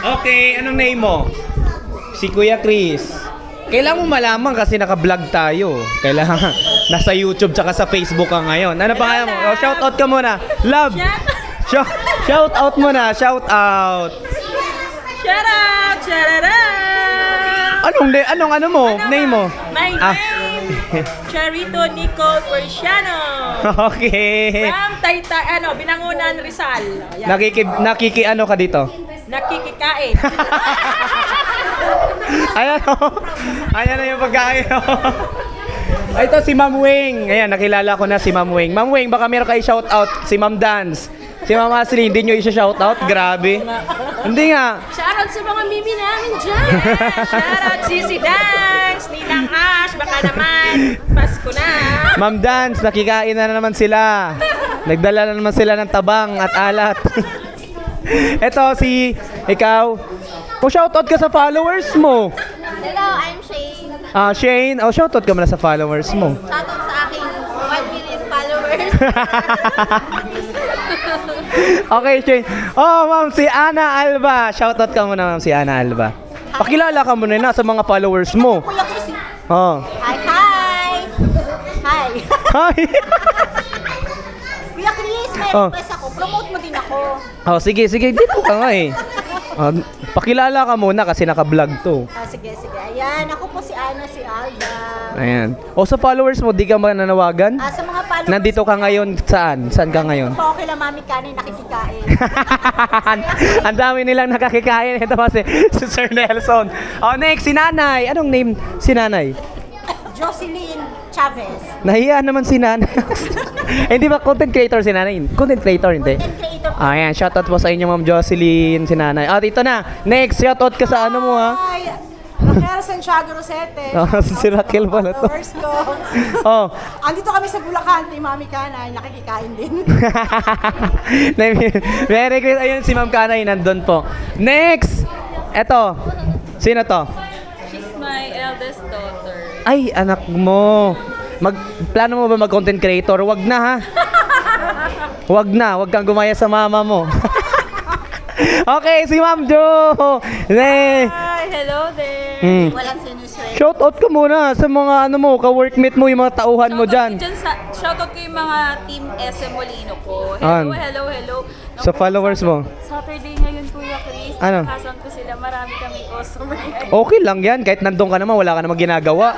Okay, anong name mo? Si Kuya Chris. Kailangan mo malaman kasi naka-vlog tayo. Kailangan nasa YouTube tsaka sa Facebook ka ngayon. Ano pa kaya mo? Oh, shout out ka muna. Love. Shout out muna. Shout out. Shout out! Shout out! Anong mo? Name mo? My name, Charito Nicole Persiano. Okay. From Binangonan, Rizal. Ayan. Nakiki ano ka dito? Nakikikain. Ayan o. Ayan na yung pagkain o. Ito si Ma'am Wing. Ayan, nakilala ko na si Ma'am Wing. Ma'am Wing, baka meron kayo shoutout. Si Ma'am Dance. Si Ma'am Ashley, hindi nyo isa-shoutout? Grabe. Hindi nga. Shoutout sa mga mimi namin dyan. Shoutout Sisi Dance, Ninang Ash, baka naman Pasko na. Ma'am Dance, nakikain na naman sila. Nagdala na naman sila ng tabang at alat. Ito si ikaw. Kung shoutout ka sa followers mo. Hello, I'm Shane. Shane, shoutout ka muna sa followers mo. Shoutout sa aking 1 million followers. Okay, Shane. Ma'am, si Ana Alba. Shoutout ka muna, ma'am, si Ana Alba. Pakilala ka muna na sa mga followers mo. Kuya Chris. Oh. Hi, hi. Hi. Hi. Kuya Chris, may request ako. Promote mo din ako. Sige. Dito ka nga eh. Pakilala ka muna kasi naka-vlog to. Sige. Ayan, ako po si Ana, si Alba. Ayan. Sa followers mo, di ka ba nanawagan? Sa mga followers. Nandito ka ngayon saan? Saan ka ngayon? Po, kila Mami Kani nakikikain. Ang dami nilang nakakikain. Ito pa si Sir Nelson. Next, si Nanay. Anong name si Nanay? Jocelyn Chavez. Nahiya naman si Nanay. Hindi ba content creator si Nanay? Content creator, hindi? Content creator po. Ayan, shoutout po sa inyo, Ma'am Jocelyn, si Nanay. Dito na. Next, shoutout ka sa ano mo, ha? Hi, Raquel Santiago Rosete. Si Raquel pala to. Followers ko. Andito kami sa Bulacan, ni Mami Kanay, nakikikain din. Very good. Ayun, si Ma'am Kanay, nandun po. Next! Eto. Sino to? She's my eldest daughter. Ay, anak mo. Plano mo ba mag-content creator? Wag na, ha? Wag kang gumaya sa mama mo. Okay, si Ma'am Jo. Hi, hello there. Walang sinusway. Shout out ka muna sa mga ka-workmate mo, yung mga tauhan mo dyan. Shoutout ko yung mga team SM Molino ko. An? Hello. Sa followers mo. Saturday ngayon, Kuya Chris. Ano? Nakasam ko sila. Marami kami customer. Okay lang yan. Kahit nandun ka naman, wala ka namang ginagawa.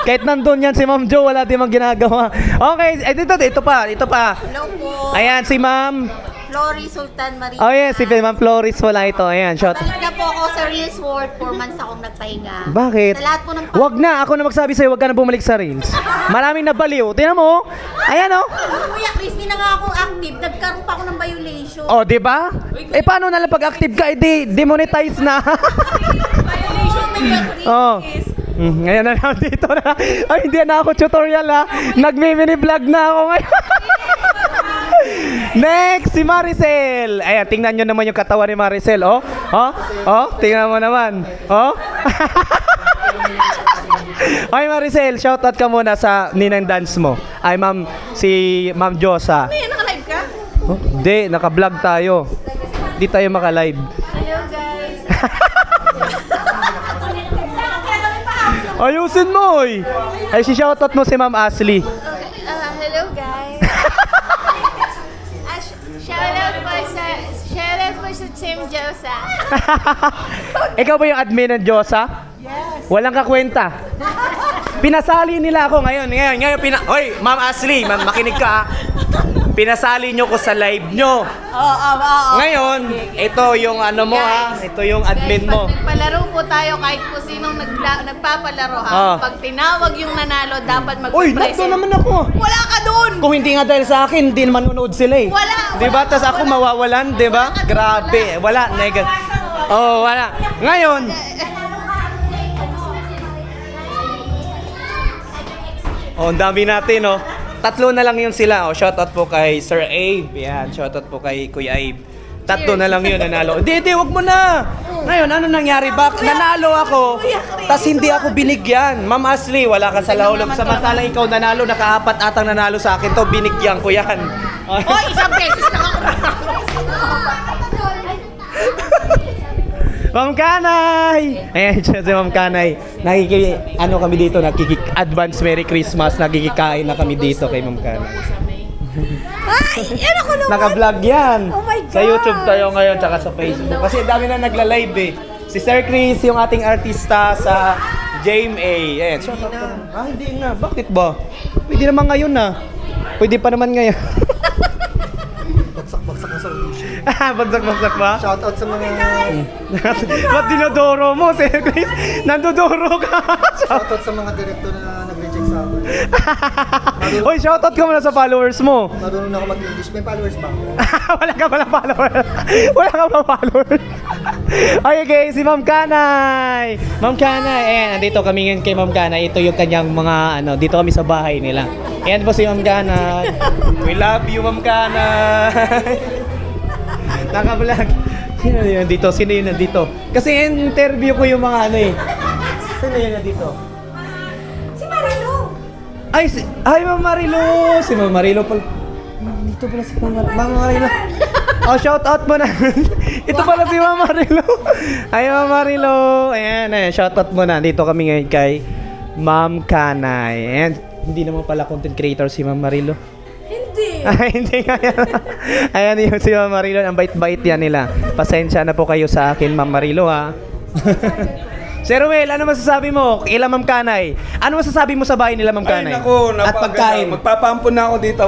Kahit nandun yan si Ma'am Jo, wala din mang ginagawa. Okay, ito pa. Hello po. Ayan, si Ma'am. Flori Sultan Maria. Yes, si Ma'am Floris wala ito. Ayan, shot. Balik na po ako sa Reels World. 4 months akong nagpahinga. Bakit? Sa lahat po ng... Wag na, ako na magsabi sa'yo, wag ka na bumalik sa Reels. Maraming nabaliw. Tingnan mo. Ayan, oh. Kuya Chris, di na nga ako active. Nagkaroon pa ako ng violation. Oh, di ba? Paano na lang pag-active ka? Demonetize na. Violation to Kuya Chris. Oh. Ngayon na lang dito na. Ay, hindi na ako tutorial, ha. Nagmi-mini vlog na ako ngayon. Next, si Maricel. Ayan, tingnan nyo naman yung katawan ni Maricel. Tingnan mo naman. Okay, Maricel, shoutout ka muna sa ninang dance mo. Ay, si Ma'am Josa. Naka-live ka? Hindi, naka-vlog tayo. Di tayo maka-live. Hello guys. Ayusin mo, oy. Ay, si shoutout mo si Ma'am Ashley. Hello guys. Shoutout po sa Team Josa. Ikaw ba yung admin ng Josa? Yes. Walang kakwenta. Pinasali nila ako ngayon. Hoy, Ma'am Ashley, makinig ka. Pinasali nyo ko sa live nyo. Oo. Ngayon, ito yung ano mo, ha. Ito yung admin mo. Nagpalaro po tayo kahit po sinong nagpapalaro ha. Pag tinawag yung nanalo, dapat Uy, mag-present. nandun naman ako. Wala ka doon! Kung hindi nga dahil sa akin, hindi naman manonood sila eh. Wala. Diba? Tapos ako mawawalan, diba? Grabe. Wala. Wala. Ngayon, ang dami natin, oh. 3 na lang yun sila. Shoutout po kay Sir Abe. Yan, shoutout po kay Kuya Abe. 3 na lang yun nanalo. Hindi, wag mo na. Ngayon, ano nangyari? Nanalo ako, tas hindi ako binigyan. Ma'am Ashley, wala ka sa lahulog. Samantalang ikaw nanalo, naka-4 atang nanalo sa akin to, binigyan ko yan. Isang beses na ako. Ma'am Kanay! Ayan, siya si Ma'am Kanay. Ano kami dito, advance Merry Christmas. Nakikikain na kami dito kay Ma'am Kanay. Ay, yan ako naman. Naka-vlog yan. Oh my God. Sa YouTube tayo ngayon, tsaka sa Facebook. Kasi ang dami na nagla-live eh. Si Sir Chris, yung ating artista sa JMA. Ayan, shout out ka naman. Hindi na. Bakit ba? Pwede naman ngayon na. Pwede pa naman ngayon. Bagsak na sa audition. Bagsak ba? Shoutout sa mga... Ba't dinodoro mo, Sir Chris? Nandodoro ka. Shoutout sa mga director na nag-reject sa akin. Hoy, shoutout ka muna sa followers mo. Marunong na ako mag-English. May followers ba ako? Wala ka pala followers. Wala ka pala followers. Okay, si Ma'am Kanay. Ma'am Kanay, ayan, nandito kami ngayon kay Ma'am Kanay. Ito yung kanyang mga, dito kami sa bahay nila. Ayan po si Ma'am Kanay. We love you, Ma'am Kanay. Naka-vlog. Sino yun nandito? Sino yun nandito? Kasi interview ko yung mga Sino yun nandito? Si Marilu. Ay, Ma'am Marilo. Si Ma'am Marilo pala. Dito pala si Ma'am Marilo. Oh, shout out mo na. Ito pala si Ma'am Marilo. Ay, Ma'am Marilo. Ayan, shout out mo na. Dito kami ngayon kay Ma'am Kanay. Ayan, hindi naman pala content creator si Ma'am Marilo. Hindi. Ay, hindi nga yan. Ayan yung si Ma'am Marilo. Ang bait-bait yan nila. Pasensya na po kayo sa akin, Ma'am Marilo, ha. Sir Ruel, ano masasabi mo? Kila Ma'am Kanay. Ano masasabi mo sa bahay nila, Ma'am Kanay? Ay, naku, At pagkain. Magpapampun na ako dito.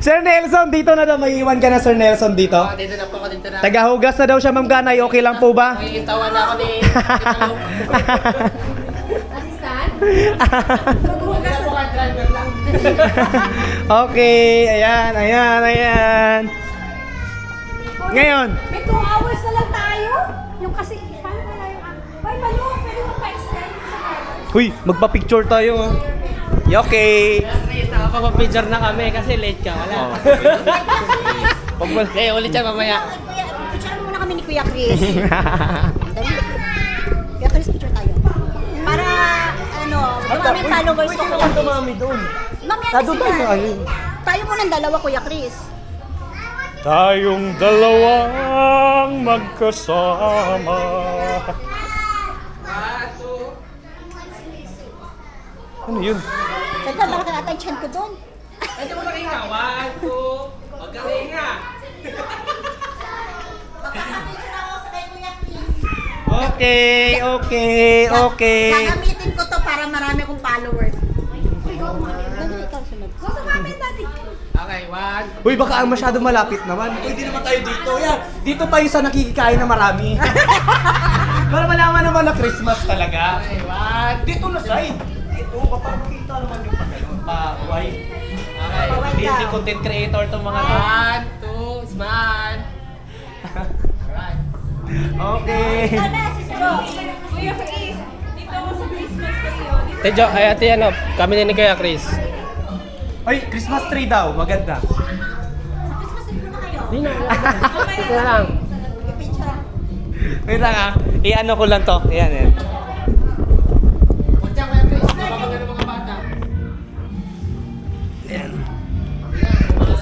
Sir Nelson, dito na daw. May iwan ka na, Sir Nelson, dito. Dito na po ako, dito na. Tagahugas na daw siya, Ma'am Kanay. Okay lang po ba? Tawa na ako ni... Okay, ayan. Ngayon, May 2 hours na lang tayo. Yung kasi, paano wala yung... Ay, Malu, pwede mo pa-extend sa hours. huy, magpa-picture tayo. Okay. Nakapapapicture na kami kasi late ka. Wala. Pag wala. Hey, ulit yan mamaya. Picture muna kami ni Kuya Chris. Kuya Chris, picture tayo. Para, dumami followers ko. Kuya Chris. Dumami doon. Mamaya Nado kasi tayo, yan. Tayo muna ng dalawa, Kuya Chris. Tayong dalawang magkasama. Ano yun? Teka, malaki na attention ko doon. Ito mo nakinga. 1, 2. Huwag ka nakinga. Okay. Gagamitin ko to para marami akong followers. Okay, 1. Uy, baka ang masyado malapit naman. Pwede naman tayo dito. Yan. Dito tayo sa nakikikain na marami. Para malaman naman na Christmas talaga. Okay, 1. Dito na side. Dito, para makita naman yung pa-white. Okay. Hindi content creator tong mga to. 1, 2. Smile. Alright. Okay. Kuya Chris, dito ako sa Christmas kayo. Tejo, ay ate kami na ni Kuya Chris. Ay, Christmas tree daw. Maganda. Di na. Dito na lang. Wait lang I-ano ko lang to. Ayan. Huwag dyan Kuya Chris. Kapag ng mga bata. Ayan.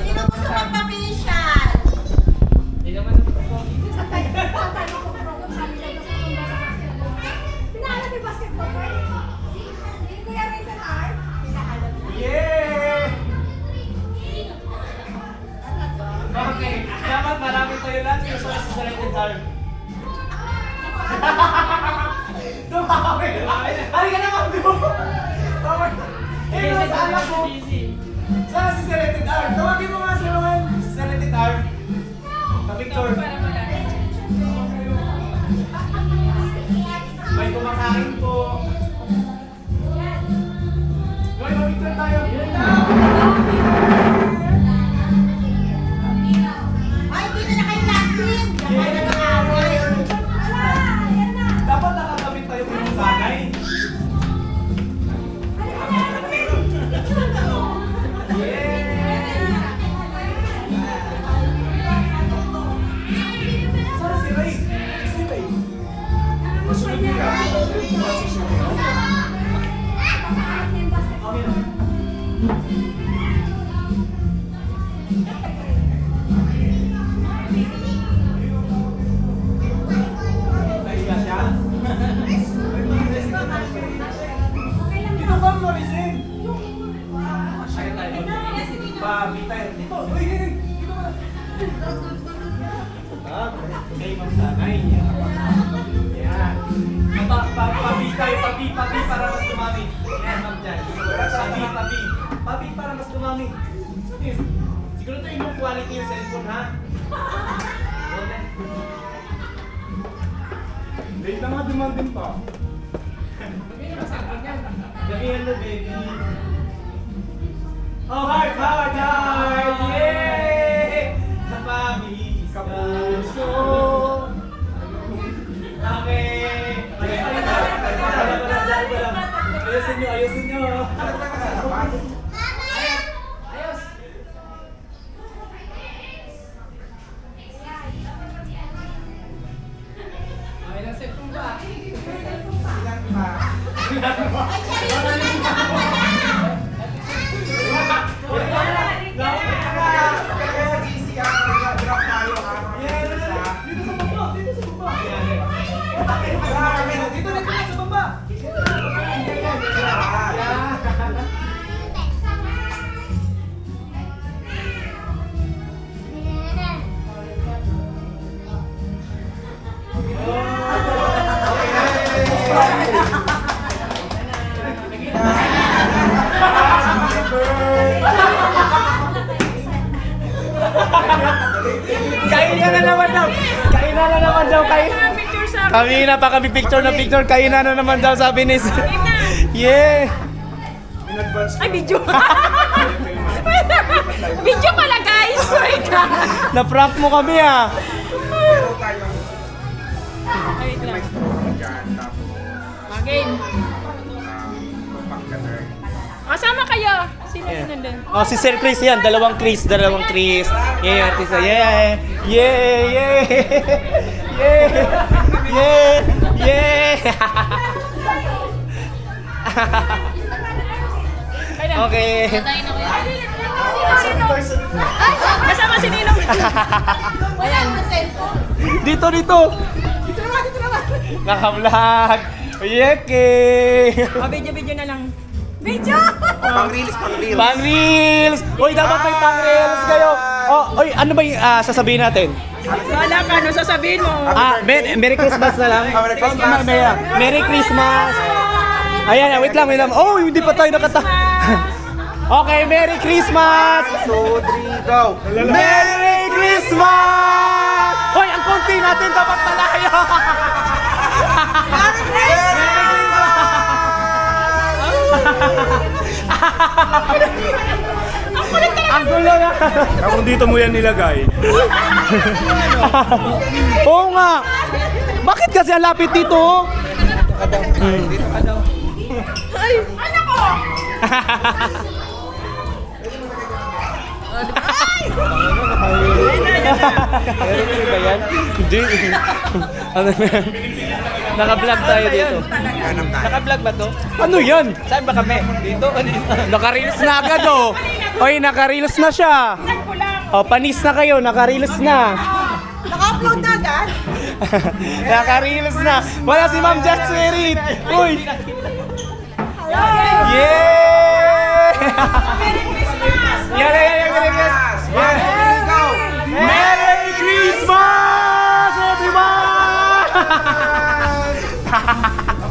Sino gusto magpa-facial? Di naman na po. Pinaalam yung basketball court. Kuya Rachel R. Pinaalam na. Yeah! Okay. Dapat marami tayo lahat yung sa Selected Arm. Dumami! Ay ka naman doon! Eh, nasa anak ko! Saan si Selected Arm? Tawagin mo nga si Rowan. Selected Arm. Pa-picture. May kumakain po. Roy, pa-picture tayo. Ay, dito na kayo natin. Kapag nag-aaway. Dapat nakakabit tayo kung sanay. Saan si Ray? Si Ray. Masunod ka. Ma'am Tanay. Yan. Papi tayo, papi para mas dumami. Yan, ma'am dyan. Papi para mas dumami. Siguro ito yung quality yung cellphone, ha? Late na nga demanding pa. Gabihan na, baby. Oh, heart! Yay! Sa papi, kapuso. Okay. Ayusin nyo. Kainan na naman daw. Picture sa Kanina pa kami picture. Kainan na naman daw, sabi ni Yeah. Ay, video. Video pala, guys. Wait lang. Na-prank mo kami, ah. Meron tayong Wait lang. dyan, tapos Again. pang-ganar. Kasama kayo. Sino yun nandun? Oh, si Sir Chris yan. Dalawang Chris. Yeah, artista. Yeah. Okay. Kasama si Ninong. Wala mo cellphone. Dito. Naka-vlog. Yeke. Video na lang. Video! Pang-release. Pang reels. Uy, dapat may pang reels kayo. Oh, oy, ano ba yung sasabihin natin? Wala ka, ano sasabihin mo? Merry Christmas na lang. Merry Christmas. Merry Christmas. Ayan, wait lang. Oh, hindi pa tayo nakata. Okay, Merry Christmas. 2, 3, go! Merry Christmas! Hoy, ang konti natin dapat malayo. Merry Christmas! Ang gulo na. Kung dito mo yan nilagay. Oo nga. Bakit kasi ang lapit dito? Meron ba yan? Hindi. Ano yan? Naka-vlog tayo dito. Naka-vlog ba to? Ano yan? Saan ba kami? Dito? Naka-reels na agad oh. Oy, naka-reels na siya. Oh, panis na kayo, naka-reels na. Naka-upload na agad? Naka-reels na. Wala si Ma'am Jess Merit. Uy. Yeah! Merry Christmas! Merry Christmas, everyone!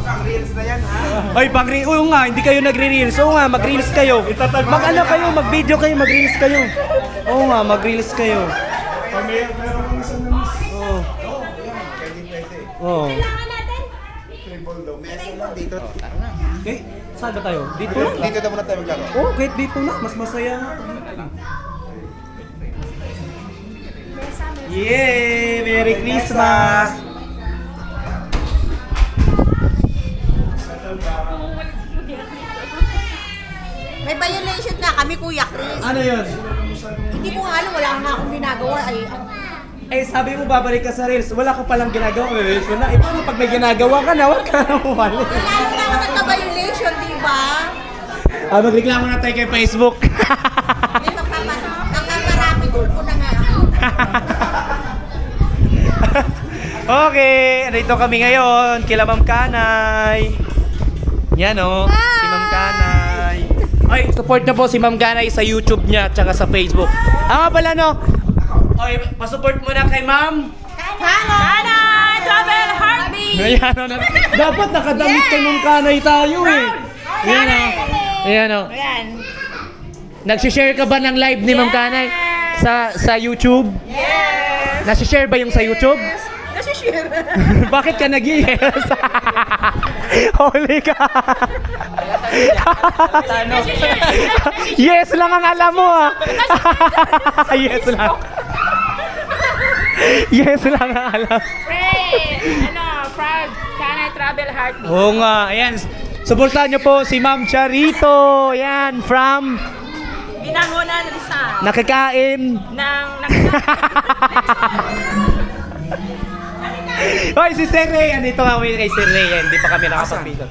Pang-reels na yan, ha? Ay, pang-reels. Oo nga, hindi kayo nagre-reels. Oo nga, mag-reels kayo. Mag-ano kayo, mag-video kayo, mag-reels kayo. Oo nga, mag-reels kayo. Oo. Oo. Meso lang dito. Okay, saan ba tayo? Dito lang? Dito na muna tayo maglaro. Oo, kahit dito na. Mas masaya nga. Yay! Merry Christmas! May violation na kami, Kuya Chris. Ano yun? Hindi ko nga alam, wala nga akong ginagawa. Eh, sabi mo babalik ka sa Reels. Wala ka palang ginagawa. Eh, so na, paano pag may ginagawa ka na, huwag ka na umali. Lalo na ako nagka-violation, di ba? Magreklamo na tayo kay Facebook. May makakarami ko na nga ako. Okay, dito kami ngayon kila Ma'am Kanay. Yan o, si Ma'am Kanay. Ay, support na po si Ma'am Kanay sa YouTube niya at saka sa Facebook. Nga pala no, oy, pasupport mo na kay Ma'am Kanay Travel Heartbeat! Ayan, ano, dapat nakadamit ka nung kanay tayo eh. Ayan o. Ayan o. Ayan. Nagsishare ka ba ng live ni Ma'am Kanay sa YouTube? Yes! Nasishare ba yung sa YouTube? Nasishare. Bakit ka nag-yes? Holy ka! Yes lang ang alam mo ah! Yes lang. Yes lang ang alam. Proud Kanay Travel Heartbeat. Oo nga, ayan. Suportahan niyo po si Ma'am Charito. Ayan, from Binangonan Rizal. nakakain. Hoy, si Sir Ray. Andito kami kay Sir Ray. Hindi pa kami nakapag-video.